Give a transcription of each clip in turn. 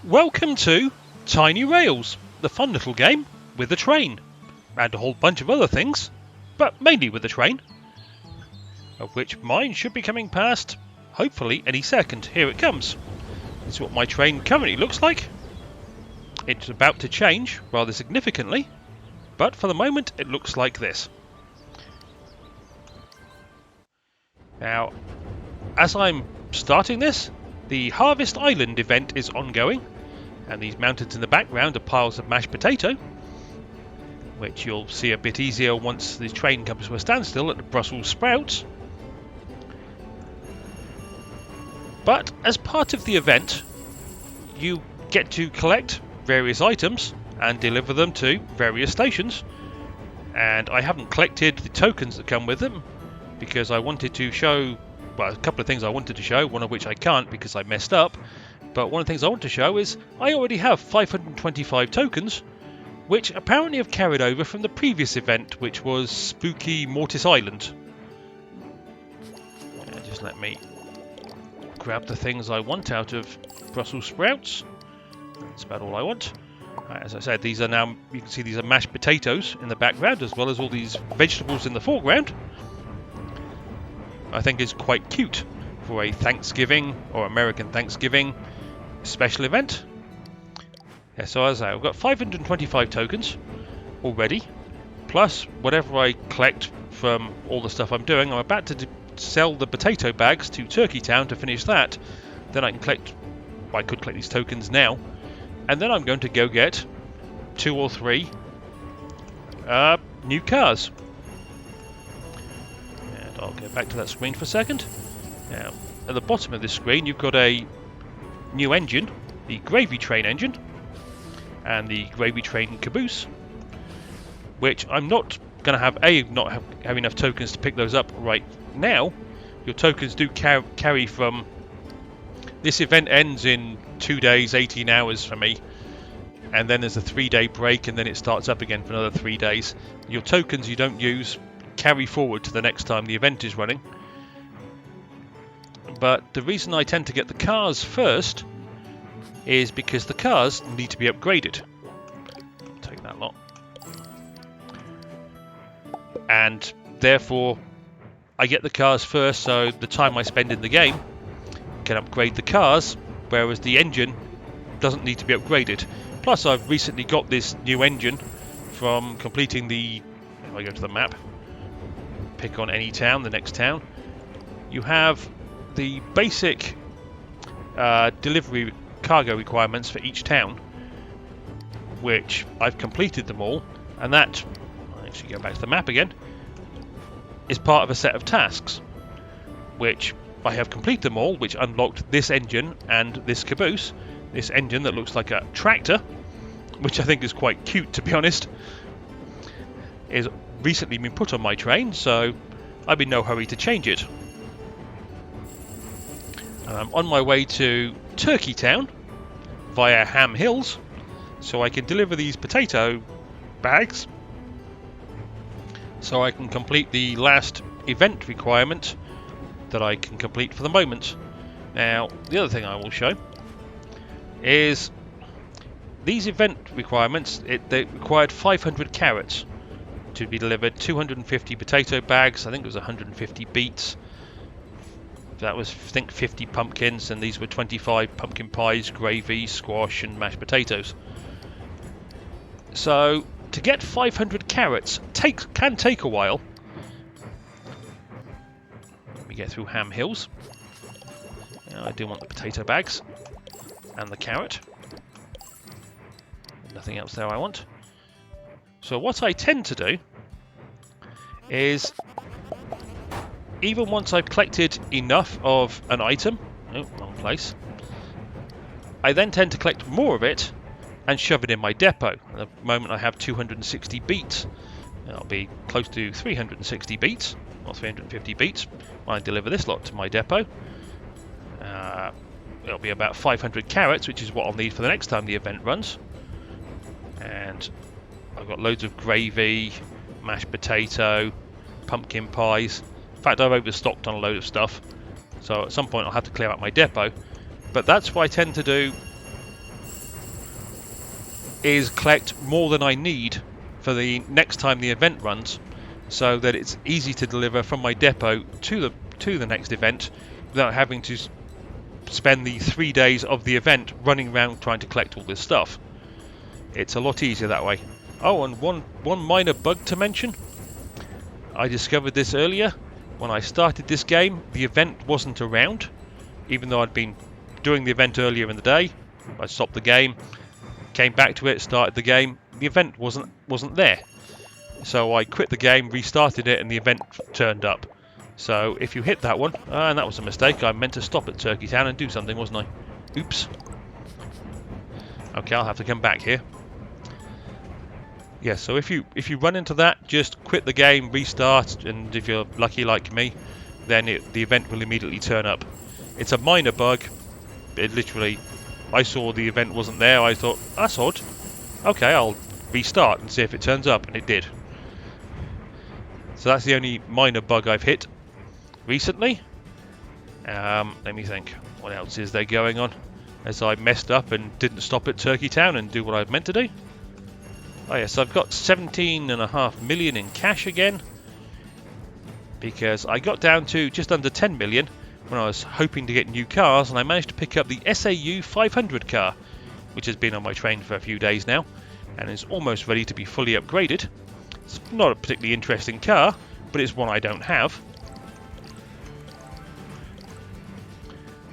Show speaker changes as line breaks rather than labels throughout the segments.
Welcome to Tiny Rails, the fun little game with a train, and a whole bunch of other things, but mainly with a train, of which mine should be coming past, hopefully any second. Here it comes. This is what my train currently looks like. It's about to change rather significantly, but for the moment it looks like this. Now, as I'm starting this, the Harvest Island event is ongoing, and these mountains in the background are piles of mashed potato, which you'll see a bit easier once the train comes to a standstill at the Brussels sprouts. But as part of the event, you get to collect various items and deliver them to various stations, and I haven't collected the tokens that come with them because I wanted to show, well, a couple of things I wanted to show, one of which I can't because I messed up. But one of the things I want to show is I already have 525 tokens, which apparently have carried over from the previous event, which was Spooky Mortis Island. Just let me grab the things I want out of Brussels sprouts. That's about all I want. As I said, these are now, you can see these are mashed potatoes in the background, as well as all these vegetables in the foreground. I think it's quite cute for a Thanksgiving or American Thanksgiving special event. Yeah, so as I say, I've got 525 tokens already, plus whatever I collect from all the stuff I'm doing. I'm about to sell the potato bags to Turkey Town to finish that. Then I can collect, well, I could collect these tokens now, and then I'm going to go get 2 or 3 new cars. And I'll go back to that screen for a second. Now, at the bottom of this screen, you've got a new engine, the Gravy Train engine, and the Gravy Train caboose, which I'm not going to have enough tokens to pick those up right now. Your tokens do carry from, this event ends in 2 days, 18 hours for me, and then there's a 3-day break, and then it starts up again for another 3 days. Your tokens you don't use carry forward to the next time the event is running. But the reason I tend to get the cars first is because the cars need to be upgraded. I'll take that lot. And therefore, I get the cars first, so the time I spend in the game can upgrade the cars, whereas the engine doesn't need to be upgraded. Plus, I've recently got this new engine from completing the... If I go to the map, pick on any town, the next town, you have the basic delivery cargo requirements for each town, which I've completed them all, and that, I'll actually go back to the map again, is part of a set of tasks, which I have completed them all, which unlocked this engine and this caboose. This engine that looks like a tractor, which I think is quite cute, to be honest, is recently been put on my train, so I'm in no hurry to change it. I'm on my way to Turkey Town via Ham Hills, so I can deliver these potato bags, so I can complete the last event requirement that I can complete for the moment. Now, the other thing I will show is these event requirements. They required 500 carrots to be delivered, 250 potato bags, I think it was 150 beets. That was, I think, 50 pumpkins, and these were 25 pumpkin pies, gravy, squash, and mashed potatoes. So, to get 500 carrots can take a while. Let me get through Ham Hills. Now, I do want the potato bags and the carrot. Nothing else there I want. So what I tend to do is, even once I've collected enough of an item, oh, wrong place, I then tend to collect more of it and shove it in my depot. At the moment I have 260 beets. That'll be close to 360 beets, or 350 beets, when I deliver this lot to my depot. It'll be about 500 carrots, which is what I'll need for the next time the event runs. And I've got loads of gravy, mashed potato, pumpkin pies. In fact, I've overstocked on a load of stuff, so at some point I'll have to clear out my depot. But that's what I tend to do is collect more than I need for the next time the event runs, so that it's easy to deliver from my depot to the next event without having to spend the 3 days of the event running around trying to collect all this stuff. It's a lot easier that way. Oh, and one minor bug to mention. I discovered this earlier. When I started this game, the event wasn't around, even though I'd been doing the event earlier in the day. I stopped the game, came back to it, started the game. The event wasn't there. So I quit the game, restarted it, and the event turned up. So if you hit that one, and that was a mistake, I meant to stop at Turkey Town and do something, wasn't I? Oops. Okay, I'll have to come back here. Yeah, so if you run into that, just quit the game, restart, and if you're lucky like me, then the event will immediately turn up. It's a minor bug. It literally, I saw the event wasn't there, I thought, that's odd. Okay, I'll restart and see if it turns up, and it did. So that's the only minor bug I've hit recently. Let me think, what else is there going on? As I messed up and didn't stop at Turkey Town and do what I meant to do. Oh yes, I've got 17.5 million in cash again, because I got down to just under 10 million when I was hoping to get new cars, and I managed to pick up the SAU 500 car, which has been on my train for a few days now and is almost ready to be fully upgraded. It's not a particularly interesting car, but it's one I don't have.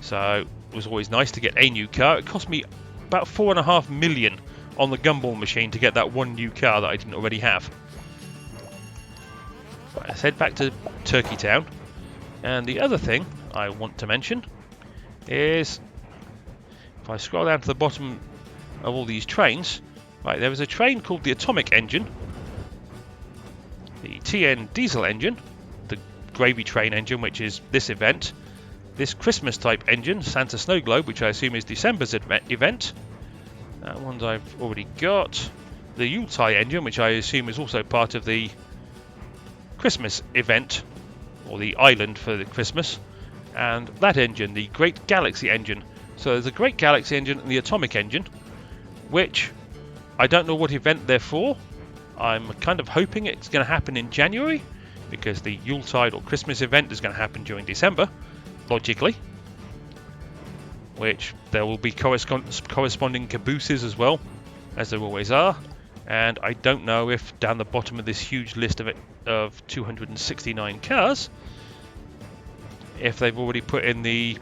So it was always nice to get a new car. It cost me about 4.5 million on the gumball machine to get that one new car that I didn't already have. Right, let's head back to Turkey Town. And the other thing I want to mention is, if I scroll down to the bottom of all these trains, right, there was a train called the Atomic Engine, the TN Diesel Engine, the Gravy Train Engine, which is this event, this Christmas type engine, Santa Snow Globe, which I assume is December's event. That one's I've already got. The Yuletide engine, which I assume is also part of the Christmas event, or the island for the Christmas. And that engine, the Great Galaxy engine. So there's a Great Galaxy engine and the Atomic engine, which I don't know what event they're for. I'm kind of hoping it's going to happen in January, because the Yuletide or Christmas event is going to happen during December, logically. Which there will be corresponding cabooses as well, as there always are. And I don't know if down the bottom of this huge list of 269 cars, if they've already put in the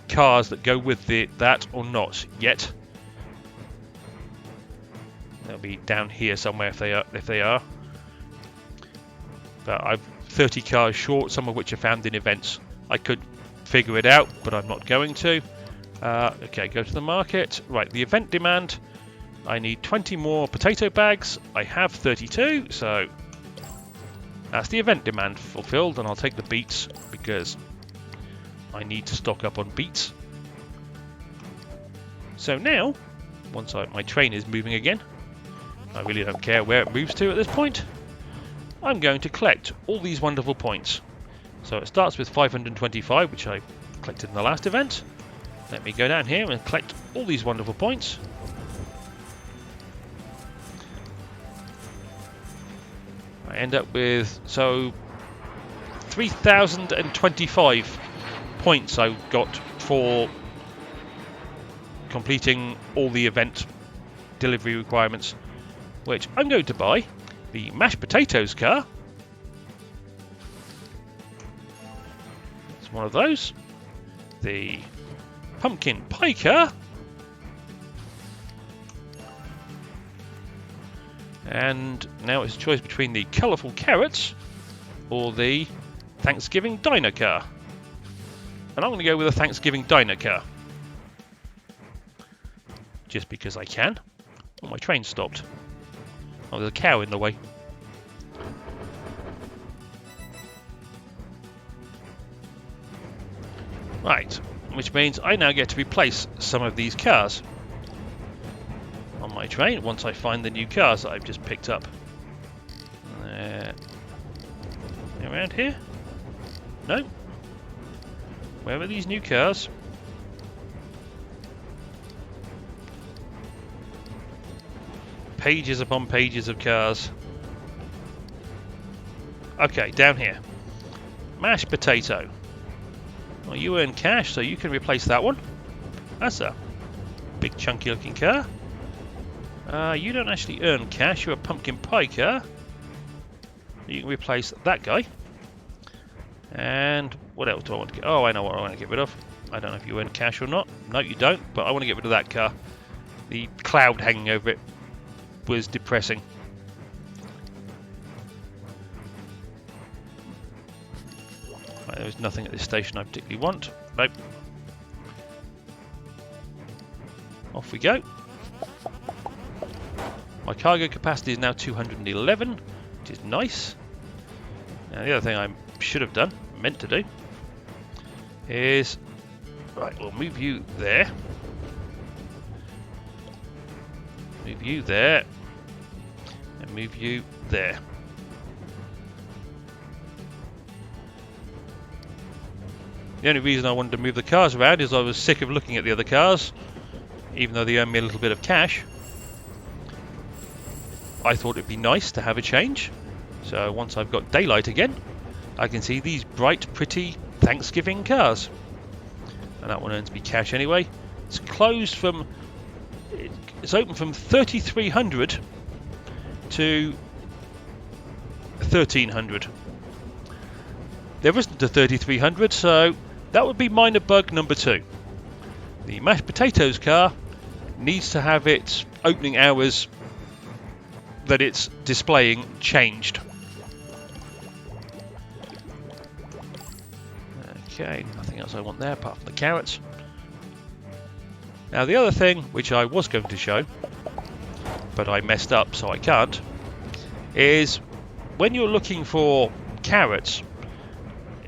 cars that go with that or not yet. They'll be down here somewhere if they are. But I've 30 cars short, some of which are found in events. I could figure it out, but I'm not going to. Okay, go to the market. Right, the event demand. I need 20 more potato bags. I have 32, so that's the event demand fulfilled, and I'll take the beets because I need to stock up on beets. So now, once my train is moving again, I really don't care where it moves to at this point. I'm going to collect all these wonderful points. So it starts with 525, which I collected in the last event. Let me go down here and collect all these wonderful points. I end up with, 3,025 points I got for completing all the event delivery requirements, which I'm going to buy the mashed potatoes car. It's one of those. The pumpkin pie car. And now it's a choice between the colourful carrots or the Thanksgiving diner car. And I'm going to go with the Thanksgiving diner car. Just because I can. Oh, my train stopped. Oh, there's a cow in the way. Right, which means I now get to replace some of these cars on my train once I find the new cars that I've just picked up. Around here? No. Where are these new cars? pages upon pages of cars. Okay, down here. Mashed potato. Well, you earn cash, so you can replace that one. That's a big chunky looking car. You don't actually earn cash, you're a pumpkin pie car. You can replace that guy. And what else do I want to get? Oh, I know what I want to get rid of. I don't know if you earn cash or not. No, you don't, but I want to get rid of that car. The cloud hanging over it was depressing. Right, there's nothing at this station I particularly want. Nope. Off we go. My cargo capacity is now 211, which is nice. Now the other thing I should have done, meant to do, is... Right, we'll move you there. Move you there. And move you there. The only reason I wanted to move the cars around is I was sick of looking at the other cars, even though they earn me a little bit of cash. I thought it'd be nice to have a change. So once I've got daylight again, I can see these bright, pretty Thanksgiving cars. And that one earns me cash anyway. It's closed from... It's open from 3,300 to 1,300. There isn't a 3,300, so that would be minor bug number 2. The mashed potatoes car needs to have its opening hours that it's displaying changed. Okay, nothing else I want there apart from the carrots. Now the other thing, which I was going to show, but I messed up so I can't, is when you're looking for carrots,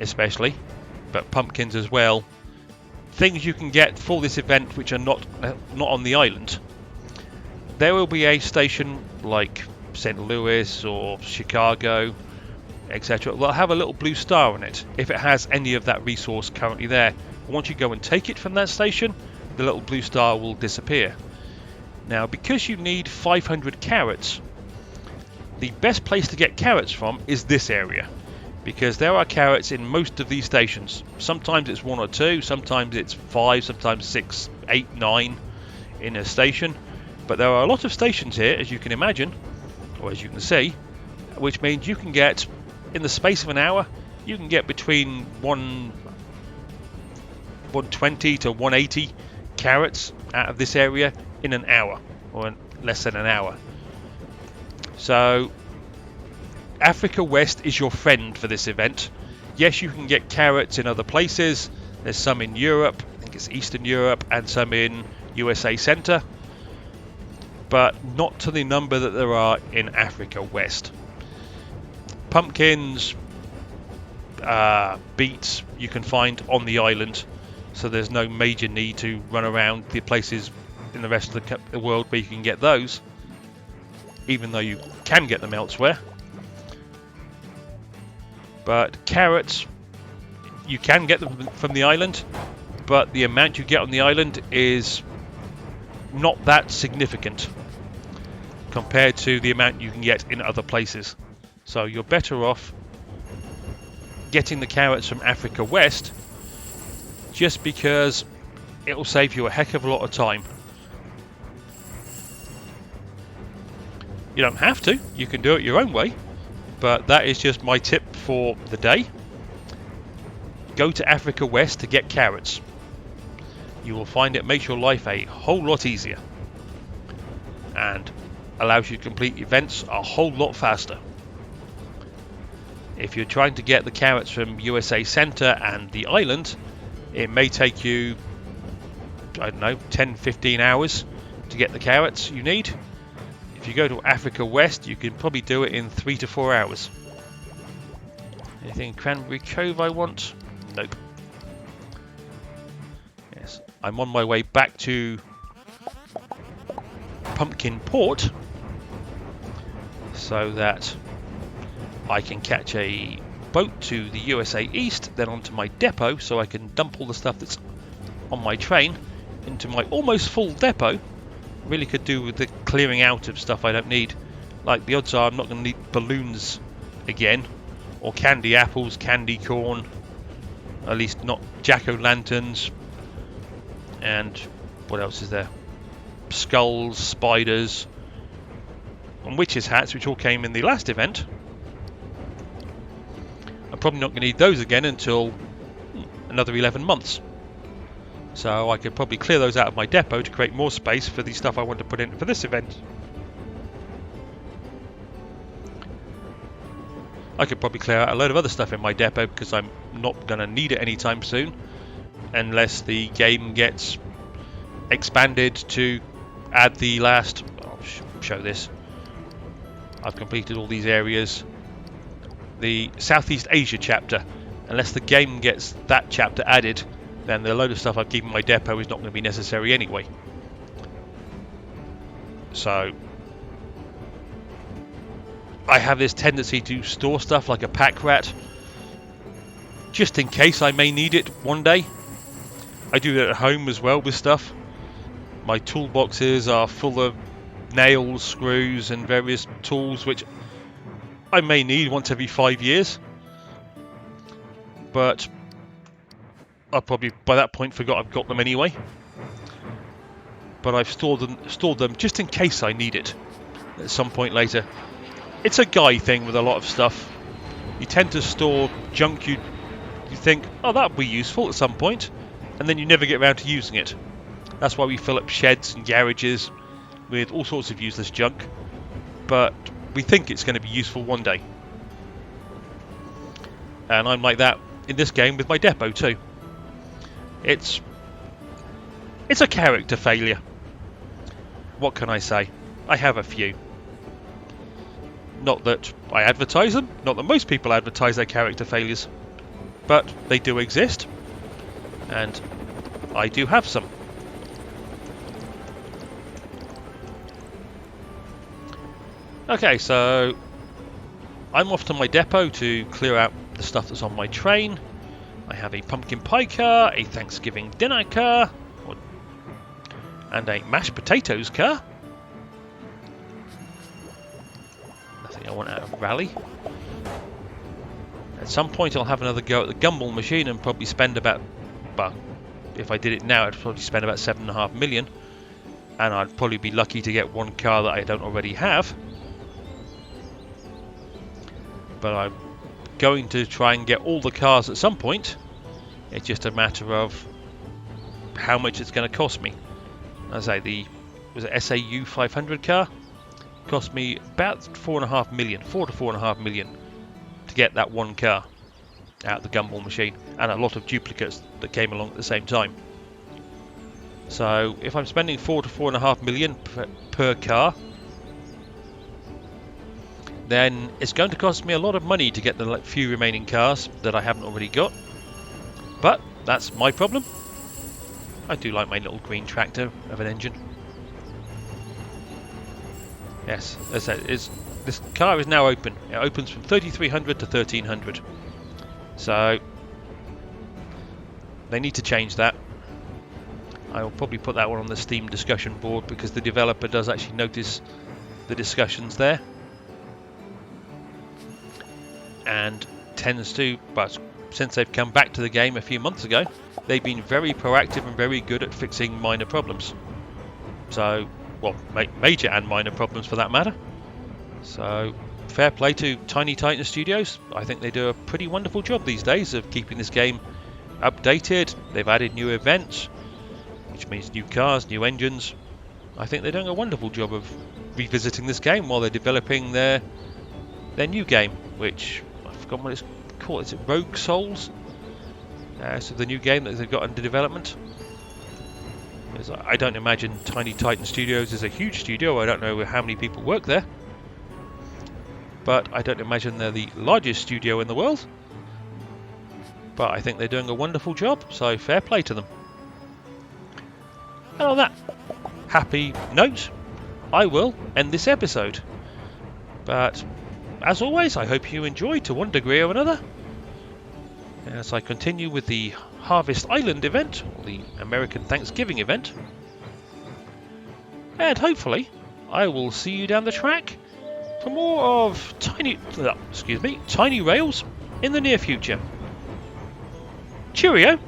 especially, but pumpkins as well, things you can get for this event which are not on the island, there will be a station like St. Louis or Chicago, etc. They'll have a little blue star on it if it has any of that resource currently there. Once you go and take it from that station, the little blue star will disappear. Now, because you need 500 carrots, the best place to get carrots from is this area, because there are carrots in most of these stations. Sometimes it's 1 or 2, sometimes it's 5, sometimes 6, 8, 9 in a station. But there are a lot of stations here, as you can imagine, or as you can see, which means you can get, in the space of an hour, you can get between 120 to 180 carrots out of this area in an hour, or in less than an hour. So Africa West is your friend for this event. Yes, you can get carrots in other places. There's some in Europe, I think it's Eastern Europe, and some in USA Center, but not to the number that there are in Africa West. Pumpkins, beets you can find on the island, so there's no major need to run around the places in the rest of the world where you can get those, even though you can get them elsewhere. But carrots, you can get them from the island, but the amount you get on the island is not that significant compared to the amount you can get in other places. So you're better off getting the carrots from Africa West, just because it will save you a heck of a lot of time. You don't have to, you can do it your own way, but that is just my tip for the day. Go to Africa West to get carrots. You will find it makes your life a whole lot easier and allows you to complete events a whole lot faster. If you're trying to get the carrots from USA Center and the island, it may take you, I don't know, 10-15 hours to get the carrots you need. If you go to Africa West, you can probably do it in 3 to 4 hours. Anything in Cranberry Cove I want? Nope. Yes, I'm on my way back to Pumpkin Port so that I can catch a boat to the USA East, then onto my depot, so I can dump all the stuff that's on my train into my almost full depot, Really could do with the clearing out of stuff I don't need. Like, the odds are I'm not going to need balloons again, or candy apples, candy corn, at least not jack-o'-lanterns, and what else is there? Skulls, spiders, and witches' hats, which all came in the last event. I'm probably not going to need those again until another 11 months. So I could probably clear those out of my depot to create more space for the stuff I want to put in for this event. I could probably clear out a load of other stuff in my depot because I'm not going to need it anytime soon, unless the game gets expanded to add the last... I'll show this. I've completed all these areas. The Southeast Asia chapter. Unless the game gets that chapter added, then the load of stuff I keep in my depot is not going to be necessary anyway. So I have this tendency to store stuff like a pack rat, just in case I may need it one day. I do that at home as well with stuff. My toolboxes are full of nails, screws and various tools which I may need once every 5 years. But I probably by that point forgot I've got them anyway. But I've stored them just in case I need it at some point later. It's a guy thing with a lot of stuff. You tend to store junk you think, oh, that would be useful at some point, and then you never get around to using it. That's why we fill up sheds and garages with all sorts of useless junk, but we think it's going to be useful one day. And I'm like that in this game with my depot too. It's a character failure. What can I say? I have a few. Not that I advertise them, not that most people advertise their character failures, but they do exist, and I do have some. Okay, so I'm off to my depot to clear out the stuff that's on my train. I have a pumpkin pie car, a Thanksgiving dinner car, and a mashed potatoes car. Nothing I want out of Rally. At some point I'll have another go at the gumball machine and probably spend about, well, if I did it now I'd probably spend about 7.5 million, and I'd probably be lucky to get one car that I don't already have. But I'm going to try and get all the cars at some point. It's just a matter of how much it's going to cost me. As I say, was it SAU 500 car? Cost me about 4.5 million, 4 to 4.5 million to get that one car out of the gumball machine, and a lot of duplicates that came along at the same time. So if I'm spending 4 to 4.5 million per car, then it's going to cost me a lot of money to get the few remaining cars that I haven't already got. But that's my problem. I do like my little green tractor of an engine. Yes, as I said, this car is now open. It opens from 3300 to 1300. So they need to change that. I will probably put that one on the Steam discussion board because the developer does actually notice the discussions there. And tends to, but since they've come back to the game a few months ago, they've been very proactive and very good at fixing minor problems. So, well, major and minor problems for that matter. So, fair play to Tiny Titan Studios. I think they do a pretty wonderful job these days of keeping this game updated. They've added new events, which means new cars, new engines. I think they're doing a wonderful job of revisiting this game while they're developing their new game, which I've forgotten what it's called. Is it Rogue Souls? So the new game that they've got under development. I don't imagine Tiny Titan Studios is a huge studio. I don't know how many people work there, but I don't imagine they're the largest studio in the world. But I think they're doing a wonderful job, so fair play to them. And on that happy note, I will end this episode. But as always, I hope you enjoyed to one degree or another. As I continue with the Harvest Island event, or the American Thanksgiving event. and hopefully I will see you down the track for more of tiny rails in the near future. Cheerio!